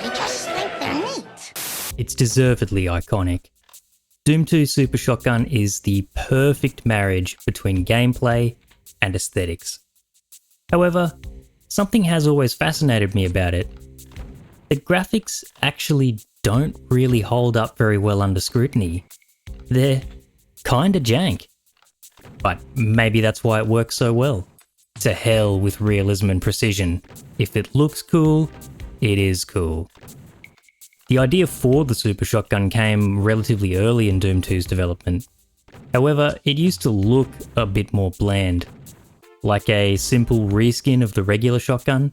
I just think they're neat. It's deservedly iconic. Doom 2 Super Shotgun is the perfect marriage between gameplay and aesthetics. However, something has always fascinated me about it. The graphics actually don't really hold up very well under scrutiny. They're kinda jank. But maybe that's why it works so well. To hell with realism and precision. If it looks cool, it is cool. The idea for the Super Shotgun came relatively early in Doom 2's development. However, it used to look a bit more bland, like a simple reskin of the regular shotgun.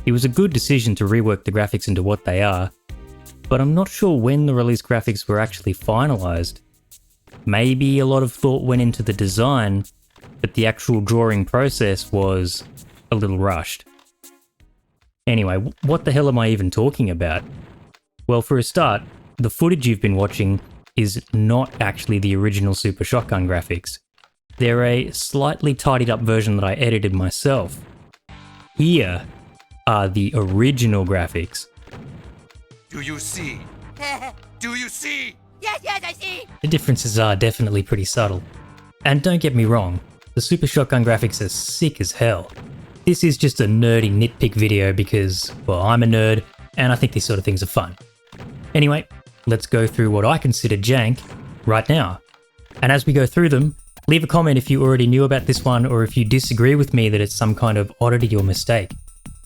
It was a good decision to rework the graphics into what they are, but I'm not sure when the release graphics were actually finalised. Maybe a lot of thought went into the design, but the actual drawing process was a little rushed. Anyway, what the hell am I even talking about? Well, for a start, the footage you've been watching is not actually the original Super Shotgun graphics. They're a slightly tidied up version that I edited myself. Here are the original graphics. Do you see? Do you see? Yes, I see. The differences are definitely pretty subtle. And don't get me wrong, the Super Shotgun graphics are sick as hell. This is just a nerdy nitpick video because, well, I'm a nerd and I think these sort of things are fun. Anyway, let's go through what I consider jank right now. And as we go through them, leave a comment if you already knew about this one or if you disagree with me that it's some kind of oddity or mistake.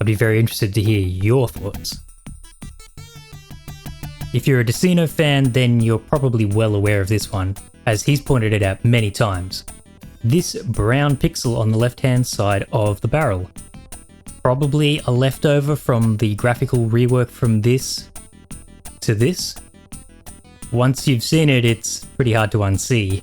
I'd be very interested to hear your thoughts. If you're a Decino fan, then you're probably well aware of this one, as he's pointed it out many times. This brown pixel on the left-hand side of the barrel. Probably a leftover from the graphical rework from this to this. Once you've seen it, it's pretty hard to unsee.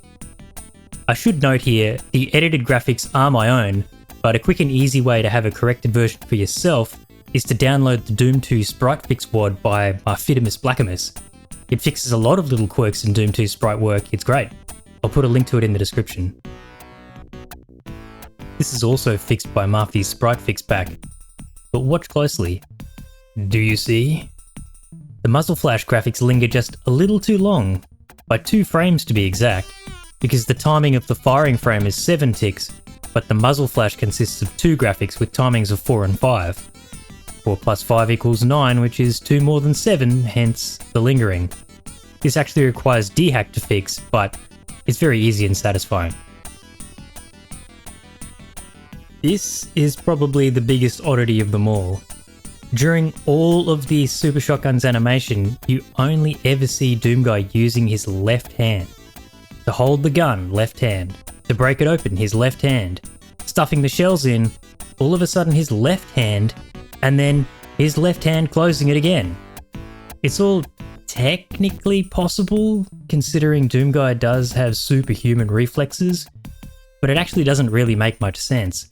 I should note here, the edited graphics are my own, but a quick and easy way to have a corrected version for yourself is to download the Doom 2 Sprite Fix WAD by Marfidimus Blackamus. It fixes a lot of little quirks in Doom 2 sprite work, it's great. I'll put a link to it in the description. This is also fixed by Marfi's Sprite Fix Pack. But watch closely. Do you see? The muzzle flash graphics linger just a little too long, by 2 frames to be exact, because the timing of the firing frame is 7 ticks, but the muzzle flash consists of 2 graphics with timings of 4 and 5. 4 plus 5 equals 9, which is 2 more than 7, hence the lingering. This actually requires dehack to fix, but it's very easy and satisfying. This is probably the biggest oddity of them all. During all of the Super Shotgun's animation, you only ever see Doomguy using his left hand. To hold the gun, left hand. To break it open, his left hand. Stuffing the shells in, all of a sudden his left hand, and then his left hand closing it again. It's all technically possible, considering Doomguy does have superhuman reflexes, but it actually doesn't really make much sense.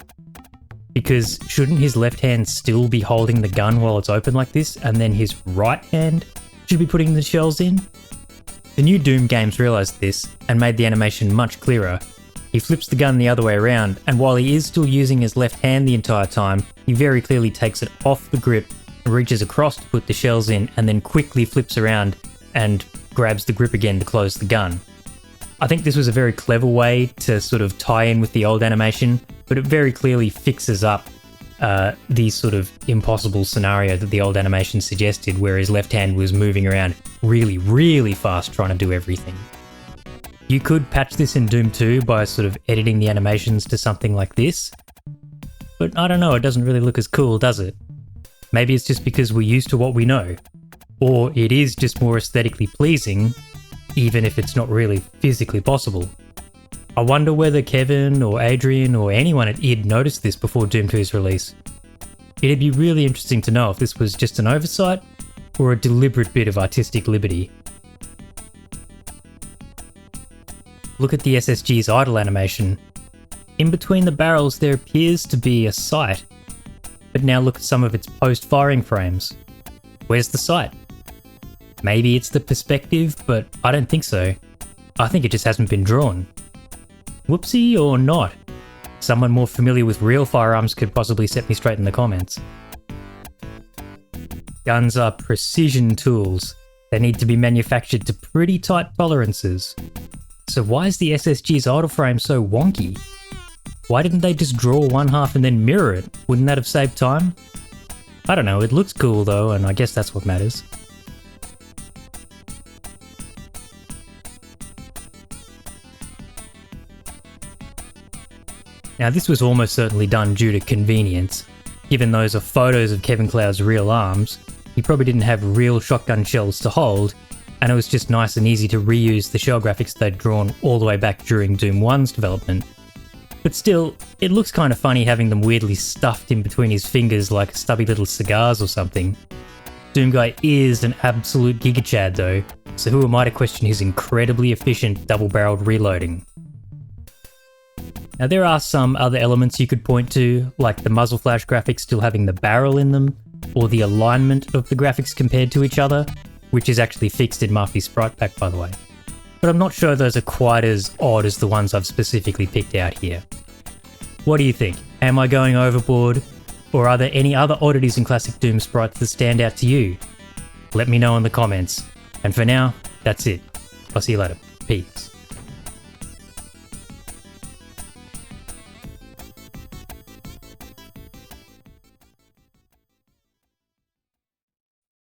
Because shouldn't his left hand still be holding the gun while it's open like this, and then his right hand should be putting the shells in? The new Doom games realised this, and made the animation much clearer. He flips the gun the other way around, and while he is still using his left hand the entire time, he very clearly takes it off the grip, reaches across to put the shells in, and then quickly flips around and grabs the grip again to close the gun. I think this was a very clever way to sort of tie in with the old animation, but it very clearly fixes up the sort of impossible scenario that the old animation suggested, where his left hand was moving around really, really fast trying to do everything. You could patch this in Doom 2 by sort of editing the animations to something like this, but I don't know, it doesn't really look as cool, does it? Maybe it's just because we're used to what we know, or it is just more aesthetically pleasing, even if it's not really physically possible. I wonder whether Kevin or Adrian or anyone at id noticed this before Doom 2's release. It'd be really interesting to know if this was just an oversight or a deliberate bit of artistic liberty. Look at the SSG's idle animation. In between the barrels there appears to be a sight, but now look at some of its post-firing frames. Where's the sight? Maybe it's the perspective, but I don't think so. I think it just hasn't been drawn. Whoopsie or not? Someone more familiar with real firearms could possibly set me straight in the comments. Guns are precision tools. They need to be manufactured to pretty tight tolerances. So why is the SSG's idle frame so wonky? Why didn't they just draw one half and then mirror it? Wouldn't that have saved time? I don't know, it looks cool though, and I guess that's what matters. Now this was almost certainly done due to convenience. Given those are photos of Kevin Cloud's real arms, he probably didn't have real shotgun shells to hold, and it was just nice and easy to reuse the shell graphics they'd drawn all the way back during Doom 1's development. But still, it looks kind of funny having them weirdly stuffed in between his fingers like stubby little cigars or something. Doomguy is an absolute gigachad though, so who am I to question his incredibly efficient double-barreled reloading? Now there are some other elements you could point to, like the muzzle flash graphics still having the barrel in them, or the alignment of the graphics compared to each other, which is actually fixed in Murphy's Sprite pack by the way. But I'm not sure those are quite as odd as the ones I've specifically picked out here. What do you think? Am I going overboard? Or are there any other oddities in classic Doom sprites that stand out to you? Let me know in the comments. And for now, that's it. I'll see you later. Peace.